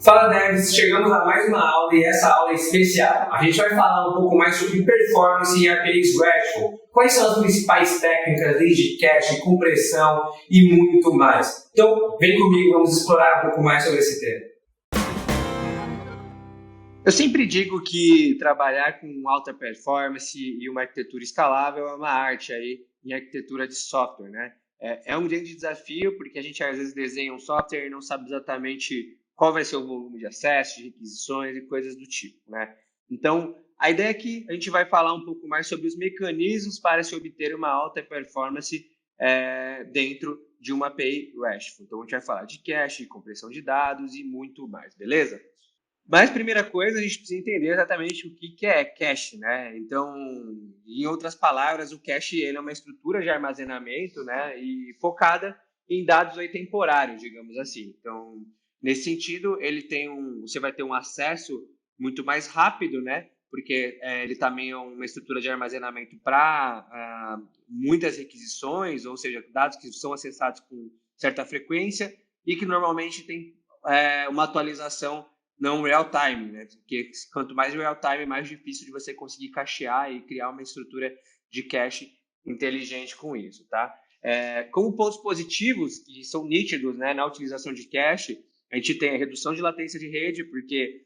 Fala devs, chegamos a mais uma aula e essa aula é especial. A gente vai falar um pouco mais sobre performance em APIs RESTful, quais são as principais técnicas desde cache, compressão e muito mais. Então vem comigo, vamos explorar um pouco mais sobre esse tema. Eu sempre digo que trabalhar com alta performance e uma arquitetura escalável é uma arte aí em arquitetura de software, né? É um grande desafio porque a gente às vezes desenha um software e não sabe exatamente qual vai ser o volume de acesso, de requisições e coisas do tipo, né? Então, a ideia é que a gente vai falar um pouco mais sobre os mecanismos para se obter uma alta performance dentro de uma API RESTful. Então, a gente vai falar de cache, compressão de dados e muito mais, beleza? Mas, primeira coisa, a gente precisa entender exatamente o que é cache, né? Então, em outras palavras, o cache ele é uma estrutura de armazenamento, né? E focada em dados aí temporários, digamos assim. Então, nesse sentido, você vai ter um acesso muito mais rápido, né? Porque ele também é uma estrutura de armazenamento para muitas requisições, ou seja, dados que são acessados com certa frequência e que normalmente tem uma atualização não real-time, né? Porque quanto mais real-time, mais difícil de você conseguir cachear e criar uma estrutura de cache inteligente com isso, tá? Como pontos positivos, que são nítidos, né, na utilização de cache, a gente tem a redução de latência de rede, porque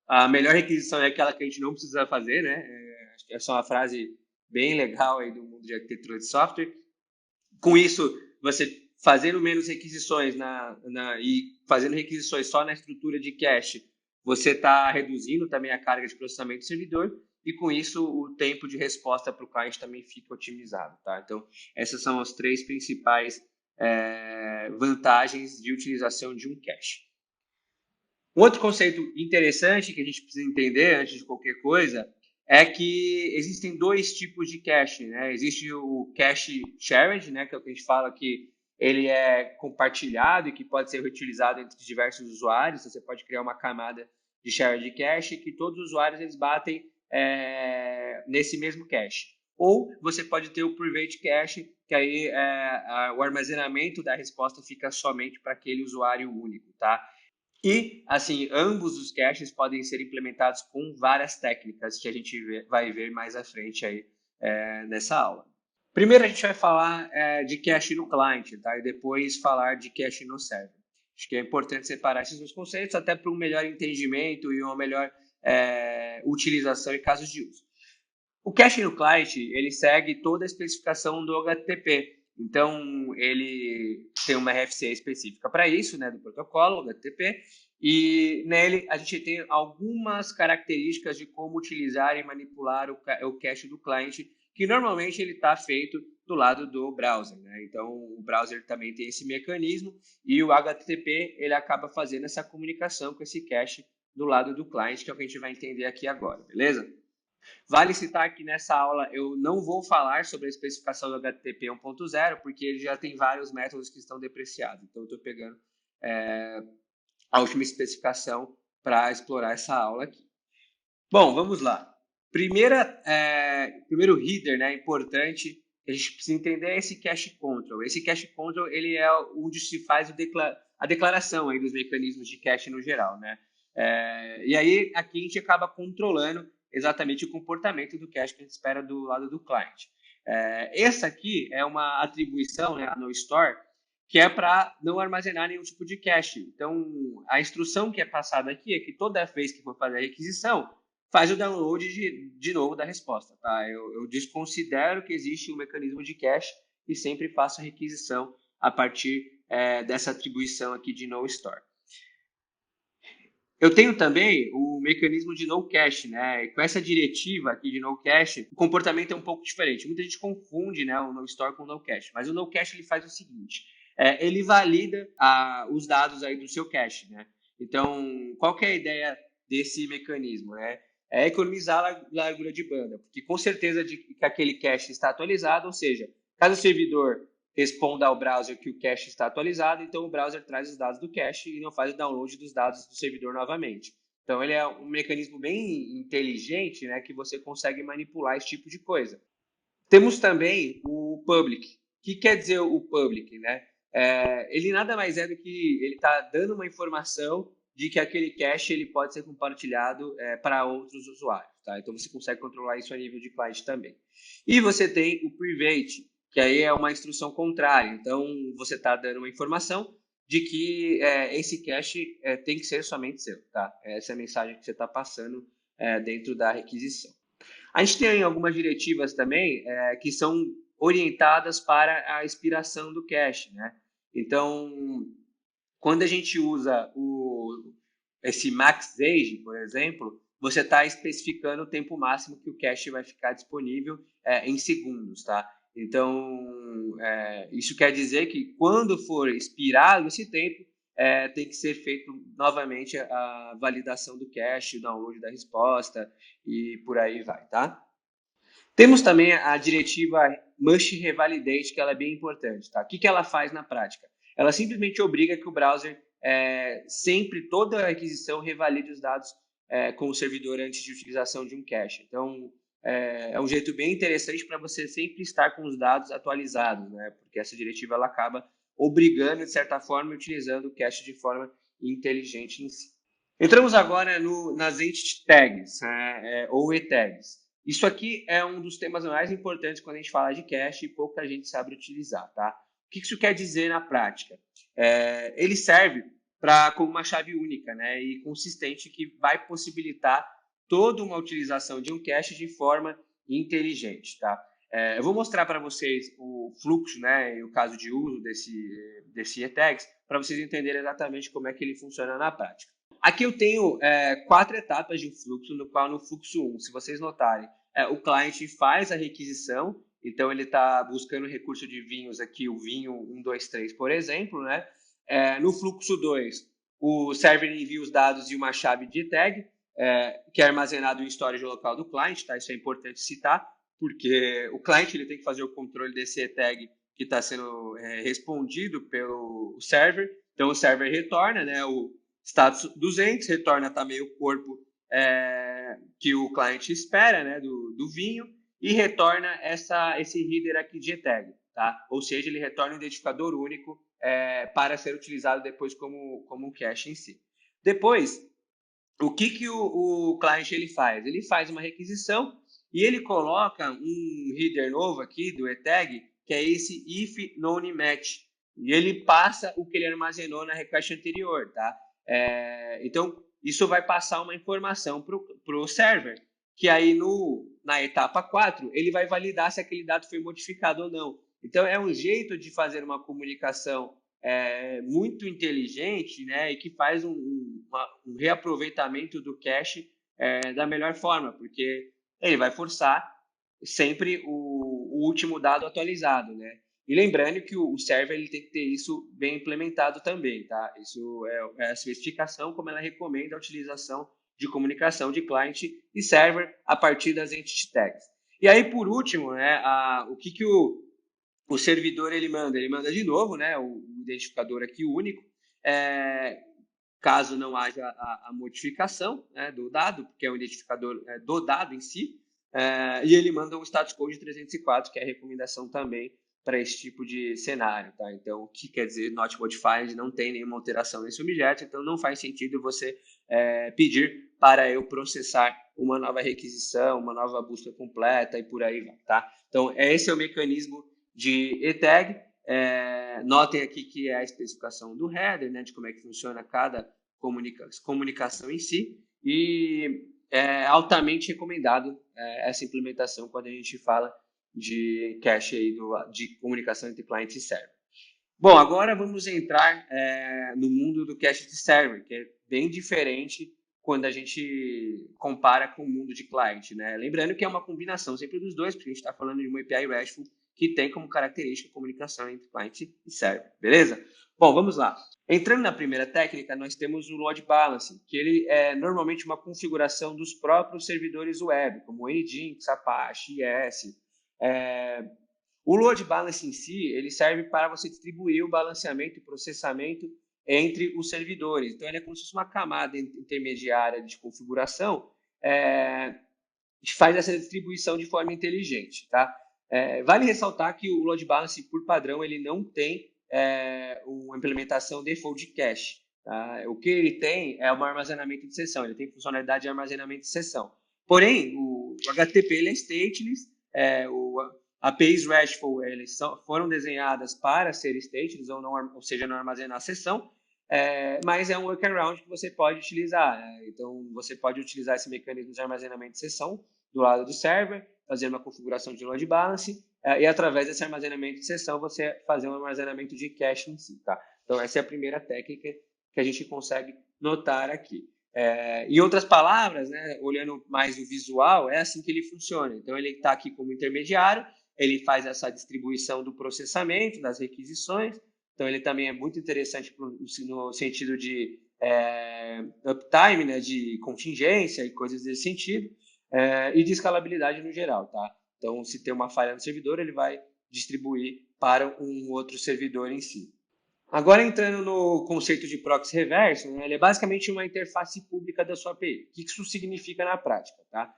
a melhor requisição é aquela que a gente não precisa fazer, né? Acho que essa é uma frase bem legal aí do mundo de arquitetura de software. Com isso, você fazendo menos requisições e fazendo requisições só na estrutura de cache, você está reduzindo também a carga de processamento do servidor e com isso o tempo de resposta para o cliente também fica otimizado, tá? Então, essas são as três principais vantagens de utilização de um cache. Um outro conceito interessante que a gente precisa entender antes de qualquer coisa é que existem dois tipos de cache, né? Existe o cache shared, né, que é o que a gente fala que ele é compartilhado e que pode ser reutilizado entre diversos usuários. Então, você pode criar uma camada de shared cache que todos os usuários eles batem nesse mesmo cache. Ou você pode ter o private cache, que aí o armazenamento da resposta fica somente para aquele usuário único, tá? E, assim, ambos os caches podem ser implementados com várias técnicas que a gente vai ver mais à frente aí nessa aula. Primeiro a gente vai falar de cache no client, tá? E depois falar de cache no server. Acho que é importante separar esses dois conceitos até para um melhor entendimento e uma melhor utilização em casos de uso. O cache no client, ele segue toda a especificação do HTTP. Então, ele tem uma RFC específica para isso, né, do protocolo, do HTTP, e nele a gente tem algumas características de como utilizar e manipular o cache do cliente, que normalmente ele está feito do lado do browser, né? Então, o browser também tem esse mecanismo e o HTTP ele acaba fazendo essa comunicação com esse cache do lado do cliente, que é o que a gente vai entender aqui agora, beleza? Vale citar que nessa aula eu não vou falar sobre a especificação do HTTP 1.0, porque ele já tem vários métodos que estão depreciados. Então, eu estou pegando a última especificação para explorar essa aula aqui. Bom, vamos lá. Primeiro header, né, importante que a gente precisa entender é esse cache control. Esse cache control ele é onde se faz a declaração aí dos mecanismos de cache no geral, né? E aí aqui a gente acaba controlando exatamente o comportamento do cache que a gente espera do lado do cliente. Essa aqui é uma atribuição, né, no store, que é para não armazenar nenhum tipo de cache. Então, a instrução que é passada aqui é que toda vez que for fazer a requisição, faz o download de novo da resposta. Tá? Eu desconsidero que existe um mecanismo de cache e sempre faço a requisição a partir dessa atribuição aqui de no store. Eu tenho também o mecanismo de no cache, né? E com essa diretiva aqui de no cache, o comportamento é um pouco diferente. Muita gente confunde, né, o no store com o no cache, mas o no cache ele faz o seguinte: ele valida os dados aí do seu cache, né? Então, qual que é a ideia desse mecanismo, né? É economizar a largura de banda, porque com certeza que aquele cache está atualizado, ou seja, caso o servidor responda ao browser que o cache está atualizado, então o browser traz os dados do cache e não faz o download dos dados do servidor novamente. Então, ele é um mecanismo bem inteligente, né, que você consegue manipular esse tipo de coisa. Temos também o public. O que quer dizer o public, né? Ele nada mais é do que ele está dando uma informação de que aquele cache ele pode ser compartilhado para outros usuários. Tá? Então, você consegue controlar isso a nível de cliente também. E você tem o private, que aí é uma instrução contrária. Então, você está dando uma informação de que esse cache tem que ser somente seu. Tá? Essa é a mensagem que você está passando dentro da requisição. A gente tem algumas diretivas também que são orientadas para a expiração do cache. Né? Então, quando a gente usa esse max age, por exemplo, você está especificando o tempo máximo que o cache vai ficar disponível em segundos, tá? Então, isso quer dizer que quando for expirado esse tempo, tem que ser feito novamente a validação do cache, o download da resposta e por aí vai, tá? Temos também a diretiva Must Revalidate, que ela é bem importante, tá? O que ela faz na prática? Ela simplesmente obriga que o browser sempre, toda a requisição, revalide os dados com o servidor antes de utilização de um cache. Então, é um jeito bem interessante para você sempre estar com os dados atualizados, né? Porque essa diretiva ela acaba obrigando, de certa forma, utilizando o cache de forma inteligente em si. Entramos agora nas entity tags, ou e-tags. Isso aqui é um dos temas mais importantes quando a gente fala de cache e pouca gente sabe utilizar, tá? O que isso quer dizer na prática? Ele serve como uma chave única, né, e consistente que vai possibilitar toda uma utilização de um cache de forma inteligente, tá? Eu vou mostrar para vocês o fluxo, né, e o caso de uso desse e-tags para vocês entenderem exatamente como é que ele funciona na prática. Aqui eu tenho 4 etapas de um fluxo, no qual no fluxo 1, se vocês notarem, o cliente faz a requisição, então ele está buscando o recurso de vinhos aqui, o vinho 1, 2, 3, por exemplo, né? No fluxo 2, o server envia os dados e uma chave de tag, que é armazenado em storage local do cliente, tá? Isso é importante citar, porque o cliente ele tem que fazer o controle desse tag que está sendo respondido pelo server. Então, o server retorna, né, o status 200, retorna também o corpo que o cliente espera, né, do vinho, e retorna esse header aqui de tag, tá? Ou seja, ele retorna um identificador único para ser utilizado depois como um cache em si. Depois, o que o cliente ele faz? Ele faz uma requisição e ele coloca um header novo aqui do e-tag, que é esse if known match, e ele passa o que ele armazenou na request anterior, tá? Então, isso vai passar uma informação para o server, que aí na etapa 4, ele vai validar se aquele dado foi modificado ou não. Então, é um jeito de fazer uma comunicação muito inteligente, né, e que faz um reaproveitamento do cache da melhor forma, porque ele vai forçar sempre o último dado atualizado, né? E lembrando que o server ele tem que ter isso bem implementado também, tá? Isso é a especificação como ela recomenda a utilização de comunicação de cliente e server a partir das entity tags. E aí, por último, né, o que o servidor ele manda de novo, né, o identificador aqui único, caso não haja a modificação, né, do dado, porque é o identificador do dado em si, e ele manda um status code 304, que é a recomendação também para esse tipo de cenário, tá? Então, o que quer dizer not modified? Não tem nenhuma alteração nesse objeto, então não faz sentido você pedir para eu processar uma nova requisição, uma nova busca completa e por aí vai, tá? Então, esse é o mecanismo de e-tag. Notem aqui que é a especificação do header, né, de como é que funciona cada comunicação em si, e é altamente recomendado essa implementação quando a gente fala de cache aí de comunicação entre cliente e server. Bom, agora vamos entrar no mundo do cache de server, que é bem diferente quando a gente compara com o mundo de cliente, né? Lembrando que é uma combinação sempre dos dois, porque a gente está falando de uma API RESTful que tem como característica a comunicação entre cliente e server, beleza? Bom, vamos lá. Entrando na primeira técnica, nós temos o load balancing, que ele é normalmente uma configuração dos próprios servidores web, como o Nginx, Apache, IS. O load balancing em si, ele serve para você distribuir o balanceamento e processamento entre os servidores. Então, ele é como se fosse uma camada intermediária de configuração que faz essa distribuição de forma inteligente, tá? Vale ressaltar que o load balancing, por padrão, ele não tem uma implementação default de cache, Tá? O que ele tem é um armazenamento de sessão, ele tem funcionalidade de armazenamento de sessão. Porém, o HTTP ele é stateless, APIs RESTful eles foram desenhadas para ser stateless, ou seja, não armazenar a sessão, mas é um workaround que você pode utilizar. Então, você pode utilizar esse mecanismo de armazenamento de sessão do lado do server, fazer uma configuração de load balance, e através desse armazenamento de sessão, você fazer um armazenamento de cache em si. Tá? Então, essa é a primeira técnica que a gente consegue notar aqui. Em outras palavras, né, olhando mais o visual, é assim que ele funciona. Então, ele está aqui como intermediário, ele faz essa distribuição do processamento, das requisições. Então, ele também é muito interessante no sentido de uptime, né, de contingência e coisas desse sentido, e de escalabilidade no geral. Tá? Então, se tem uma falha no servidor, ele vai distribuir para um outro servidor em si. Agora, entrando no conceito de proxy reverso, né, ele é basicamente uma interface pública da sua API. O que isso significa na prática? Tá?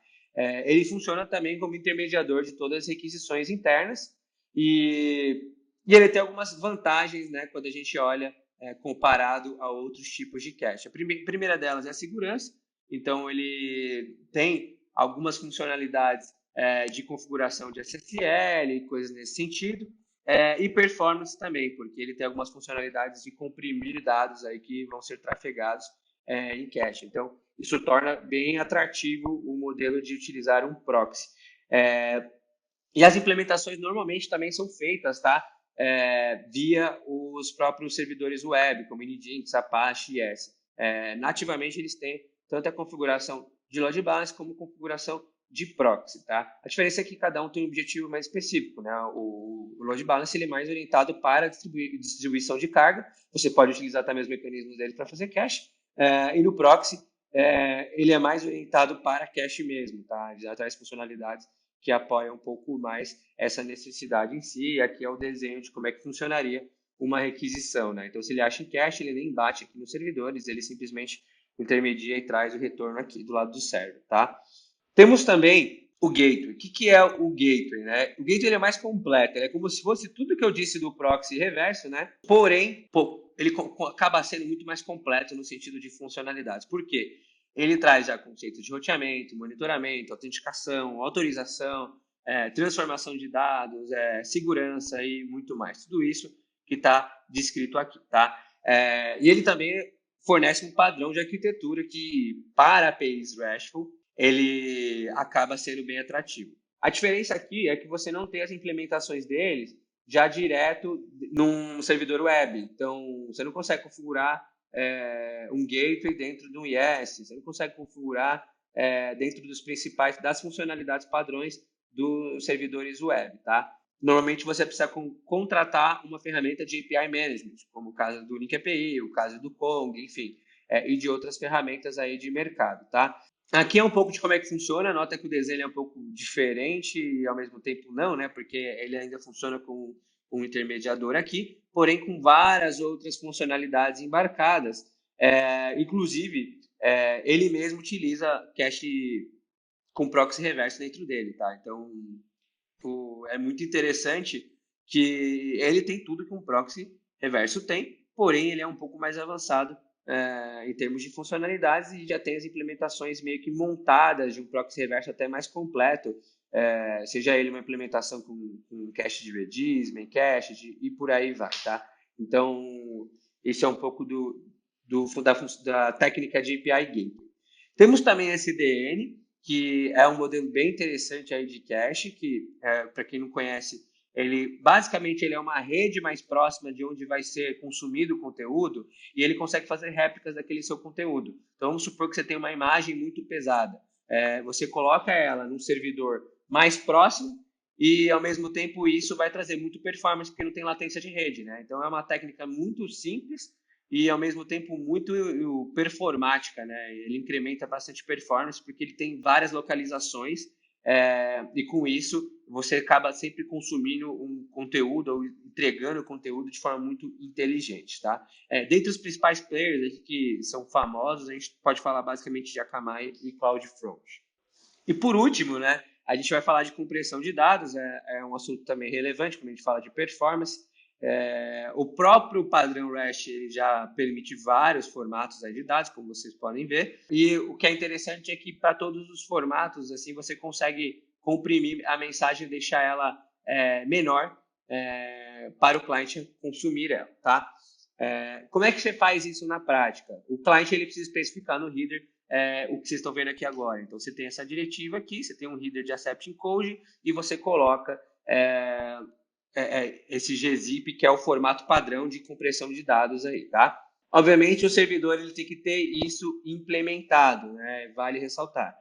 Ele funciona também como intermediador de todas as requisições internas e ele tem algumas vantagens, né, quando a gente olha comparado a outros tipos de cache. A primeira delas é a segurança. Então, ele tem algumas funcionalidades de configuração de SSL e coisas nesse sentido. E performance também, porque ele tem algumas funcionalidades de comprimir dados aí que vão ser trafegados em cache. Então, isso torna bem atrativo o modelo de utilizar um proxy. E as implementações normalmente também são feitas, tá? Via os próprios servidores web, como Nginx, Apache e ES. Nativamente, eles têm tanto a configuração de load balance como configuração de proxy, tá? A diferença é que cada um tem um objetivo mais específico, né? O load balance ele é mais orientado para distribuição de carga. Você pode utilizar também os mecanismos dele para fazer cache. E no proxy, ele é mais orientado para cache mesmo, tá? Ele já traz funcionalidades que apoiam um pouco mais essa necessidade em si. E aqui é o desenho de como é que funcionaria uma requisição, né? Então, se ele acha em cache, ele nem bate aqui nos servidores, ele simplesmente intermedia e traz o retorno aqui do lado do server, tá? Temos também o gateway. O que é o gateway? Né? O gateway ele é mais completo. Ele é como se fosse tudo que eu disse do proxy reverso, né? Porém, ele acaba sendo muito mais completo no sentido de funcionalidades. Por quê? Ele traz já conceitos de roteamento, monitoramento, autenticação, autorização, transformação de dados, segurança e muito mais. Tudo isso que está descrito aqui. Tá? E ele também fornece um padrão de arquitetura que, para APIs RESTful, ele acaba sendo bem atrativo. A diferença aqui é que você não tem as implementações deles já direto num servidor web. Então, você não consegue configurar um gateway dentro de um IS, você não consegue configurar dentro das funcionalidades padrões dos servidores web, tá? Normalmente você precisa contratar uma ferramenta de API Management, como o caso do Link API, o caso do Kong, enfim, e de outras ferramentas aí de mercado, tá? Aqui é um pouco de como é que funciona, nota que o desenho é um pouco diferente e ao mesmo tempo não, né? Porque ele ainda funciona com um intermediador aqui, porém com várias outras funcionalidades embarcadas. Inclusive, ele mesmo utiliza cache com proxy reverso dentro dele, tá? Então, é muito interessante que ele tem tudo que um proxy reverso tem, porém ele é um pouco mais avançado em termos de funcionalidades e já tem as implementações meio que montadas de um proxy reverso até mais completo, seja ele uma implementação com cache de Redis, Memcache e por aí vai, tá? Então, esse é um pouco da técnica de API Gateway. Temos também SDN, que é um modelo bem interessante aí de cache, que, para quem não conhece, basicamente ele é uma rede mais próxima de onde vai ser consumido o conteúdo e ele consegue fazer réplicas daquele seu conteúdo. Então, vamos supor que você tem uma imagem muito pesada. Você coloca ela num servidor mais próximo e, ao mesmo tempo, isso vai trazer muito performance, porque não tem latência de rede, né? Então, é uma técnica muito simples e, ao mesmo tempo, muito performática, né? Ele incrementa bastante performance, porque ele tem várias localizações e, com isso, você acaba sempre consumindo um conteúdo ou entregando o conteúdo de forma muito inteligente, tá? Dentre os principais players que são famosos, a gente pode falar basicamente de Akamai e CloudFront. E, por último, né, a gente vai falar de compressão de dados, é um assunto também relevante quando a gente fala de performance. O próprio padrão REST ele já permite vários formatos aí de dados, como vocês podem ver. E o que é interessante é que para todos os formatos, assim, você consegue comprimir a mensagem e deixar ela menor para o cliente consumir ela, tá? Como é que você faz isso na prática? O cliente ele precisa especificar no header o que vocês estão vendo aqui agora. Então, você tem essa diretiva aqui, você tem um header de accept encode e você coloca esse gzip, que é o formato padrão de compressão de dados aí, tá? Obviamente, o servidor ele tem que ter isso implementado, né? Vale ressaltar.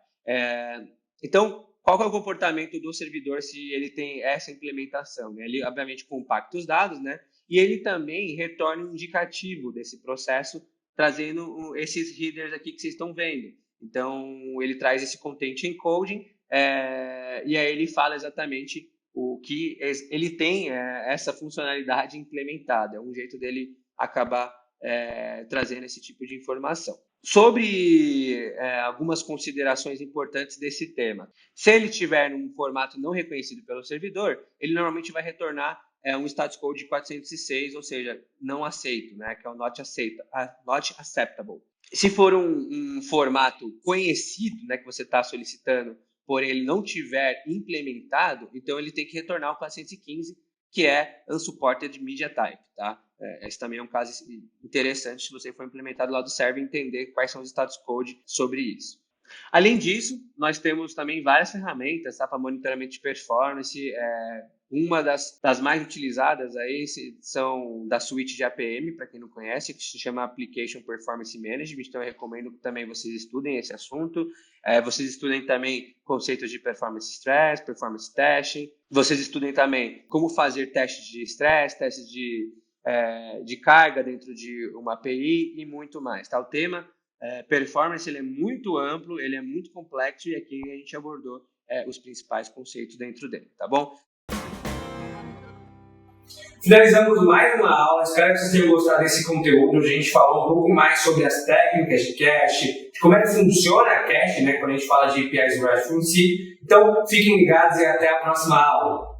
Então, qual que é o comportamento do servidor se ele tem essa implementação? Né? Ele, obviamente, compacta os dados, né? E ele também retorna um indicativo desse processo, trazendo esses headers aqui que vocês estão vendo. Então, ele traz esse content encoding, e aí ele fala exatamente o que ele tem essa funcionalidade implementada. É um jeito dele acabar trazendo esse tipo de informação. Sobre algumas considerações importantes desse tema. Se ele tiver um formato não reconhecido pelo servidor, ele normalmente vai retornar um status code de 406, ou seja, não aceito, né, que é o not acceptable. Se for um formato conhecido, né, que você está solicitando, porém ele não tiver implementado, então ele tem que retornar o 415, que é unsupported media type, tá? Esse também é um caso interessante se você for implementado lá do server entender quais são os status code sobre isso. Além disso, nós temos também várias ferramentas, tá, para monitoramento de performance. Uma das mais utilizadas aí são da suíte de APM, para quem não conhece, que se chama Application Performance Management. Então, eu recomendo que também vocês estudem esse assunto. Vocês estudem também conceitos de performance stress, performance testing. Vocês estudem também como fazer testes de stress, testes de carga dentro de uma API e muito mais. Tá? O tema performance ele é muito amplo, ele é muito complexo e aqui a gente abordou os principais conceitos dentro dele, tá bom? Finalizamos mais uma aula, espero que vocês tenham gostado desse conteúdo. A gente falou um pouco mais sobre as técnicas de cache, de como é que funciona a cache, né, quando a gente fala de APIs RESTful em si. Então, fiquem ligados e até a próxima aula.